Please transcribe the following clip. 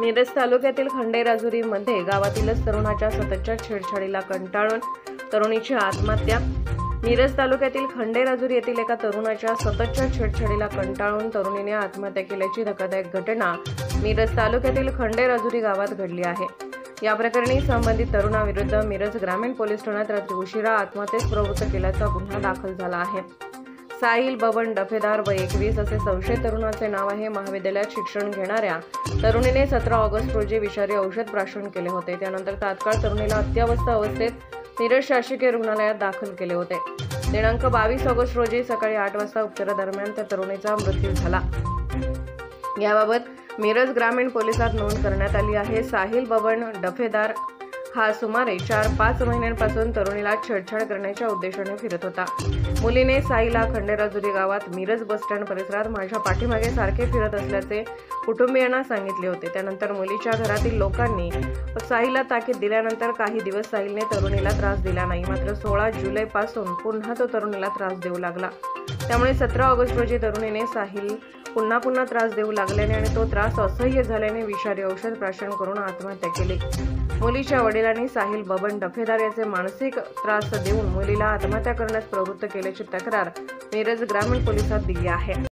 मिरज तालुक्यातील खंडेराजुरीमध्ये गावातीलच तरुणाच्या सततच्या छेडछाडीला कंटाळून तरुणीची आत्महत्या। मिरज तालुक्यातील खंडेराजुरी येथील एका तरुणाच्या सततच्या छेडछाडीला कंटाळून तरुणीने आत्महत्या केल्याची धक्कादायक घटना मिरज तालुक्यातील खंडेराजुरी गावात घडली आहे। या प्रकरणी संबंधित तरुणाविरुद्ध मिरज ग्रामीण पोलीस ठाण्यात रात्री उशिरा आत्महत्येस प्रवृत्त केल्याचा गुन्हा दाखल झाला आहे। साहिल बबन डफेदार वय 21 असे संशयित तरुणाचे नाव आहे। महाविद्यालयात शिक्षण घेणाऱ्या तरुणीने 17 ऑगस्ट रोजी विषारी औषध प्राशन केले होते। त्यानंतर तात्काळ तरुणीला अत्यावस्थ अवस्थेत मिरज शासकीय रुग्णालयात दाखल केले होते। दिनांक 22 ऑगस्ट रोजी सकाळी 8 वाजता उपचारादरम्यान त्या तरुणीचा मृत्यू झाला। याबाबत मिरज ग्रामीण पोलिसात नोंद करण्यात आली आहे। साहिल बबन डफेदार हा सुमारे 4-5 महिन्यांपासून तरुणीला छेडछाड करण्याच्या उद्देशाने फिरत होता। मुलीने साहिलला खंडेराजुरी गावात मिरज बस स्टँड परिसरात माझ्या पाठीमागे सारखे फिरत असल्याचे कुटुंबियांना सांगितले होते। त्यानंतर मुलीच्या घरातील लोकांनी साहिलला ताकीद दिल्यानंतर काही दिवस साहिलने तरुणीला त्रास दिला नाही। मात्र 16 जुलैपासून पुन्हा तो तरुणीला त्रास देऊ लागला। त्यामुळे 17 ऑगस्ट रोजी तरुणीने साहिल पुन्हा त्रास देऊ लागल्याने आणि तो त्रास असह्य झाल्याने विषारी औषध प्राशन करून आत्महत्या केली। मुलीच्या वडिलांनी साहिल बबन डफेदार याचे मानसिक त्रास देऊन मुलीला आत्महत्या करण्यास प्रवृत्त केल्याची तक्रार मिरज ग्रामीण पोलिसात दिली आहे।